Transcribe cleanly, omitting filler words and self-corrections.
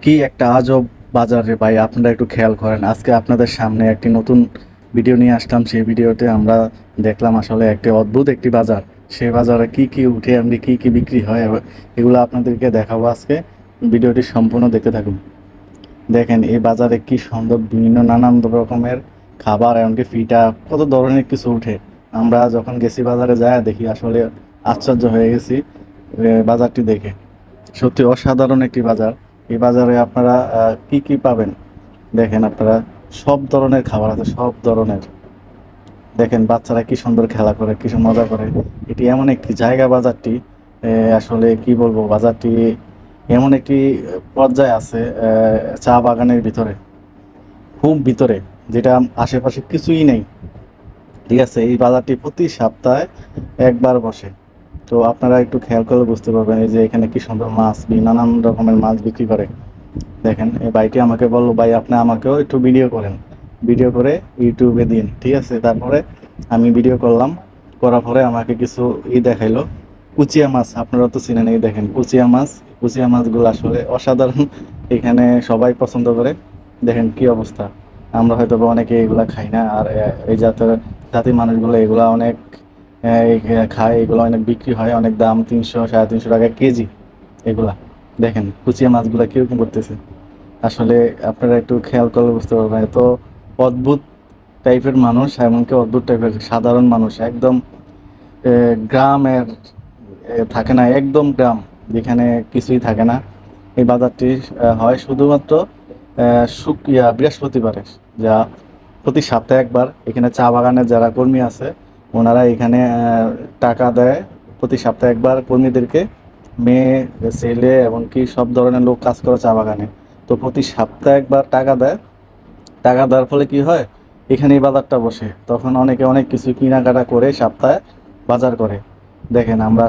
কি একটা আজব বাজার রে ভাই, আপনারা একটু খেয়াল করেন। আজকে আপনাদের সামনে একটি নতুন ভিডিও নিয়ে আসলাম। সেই ভিডিওতে আমরা দেখলাম আসলে একটি অদ্ভুত একটি বাজার। সেই বাজারে কি কি উঠে এমনি কি কি বিক্রি হয় এগুলো আপনাদেরকে দেখাবো আজকে। ভিডিওটি সম্পূর্ণ দেখতে থাকুন। দেখেন এই বাজারে কি সুন্দর বিভিন্ন নানান রকমের খাবার, এমনকি ফিটা, কত ধরনের কিছু উঠে। আমরা যখন গেছি বাজারে যায় দেখি আসলে আশ্চর্য হয়ে গেছি বাজারটি দেখে। সত্যি অসাধারণ একটি বাজার। এই বাজারে আপনারা কি কি পাবেন দেখেন। আপনারা সব ধরনের খাবার আছে, সব ধরনের। দেখেন বাচ্চারা কি সুন্দর খেলা করে, কি মজা করে। এটি এমন একটি জায়গা বাজারটি, আসলে কি বলবো, বাজারটি এমন একটি পর্যায়ে আছে চা বাগানের ভিতরে, খুব ভিতরে, যেটা আশেপাশে কিছুই নেই। ঠিক আছে, এই বাজারটি প্রতি সপ্তাহে একবার বসে। তো আপনারা একটু খেয়াল করলে বুঝতে পারবেন এই যে এখানে কি সুন্দর মাছ, নানান রকমের মাছ বিক্রি করে। দেখেন এই ভাইটি আমাকে বললো, ভাই আপনি আমাকেও একটু ভিডিও করেন, ভিডিও করে ইউটিউবে দিন। ঠিক আছে, তারপরে আমি ভিডিও করলাম, করার পরে আমাকে কিছু দেখাইলো। কুচিয়া মাছ, আপনারা তো চিনেন। এই দেখেন কুচিয়া মাছ, কুচিয়া মাছগুলো আসলে অসাধারণ, এখানে সবাই পছন্দ করে। দেখেন কি অবস্থা। আমরা হয়তো বা অনেকে এগুলা খাই না, আর এই জাতির মানুষগুলো এগুলা অনেক খায়। এগুলো অনেক বিক্রি হয়, অনেক দাম, 300 সাড়ে 300 টাকা কেজি এগুলা। দেখেন কুচিয়া মাছগুলা কিরকম করতেছে। আসলে আপনারা একটু খেয়াল করলে বুঝতে পারবেন, এত অদ্ভুত টাইপের মানুষ, এমনকি অদ্ভুত টাইপের সাধারণ মানুষ, একদম গ্রামের থাকে না, একদম গ্রাম, যেখানে কিছুই থাকে না। এই বাজারটি হয় শুধুমাত্র বৃহস্পতিবারে, যা প্রতি সপ্তাহে একবার। এখানে চা বাগানের যারা কর্মী আছে ওনারা এখানে টাকা দেয় প্রতি সপ্তাহে একবার কর্মীদেরকে। মেয়ে, ছেলে, এমনকি সব ধরনের লোক কাজ করে চা বাগানে। তো প্রতি সপ্তাহে একবার টাকা দেয়। টাকা দেওয়ার ফলে কি হয়, এখানে এই বাজারটা বসে, তখন অনেকে অনেক কিছু কেনাকাটা করে সপ্তাহে বাজার করে। দেখেন আমরা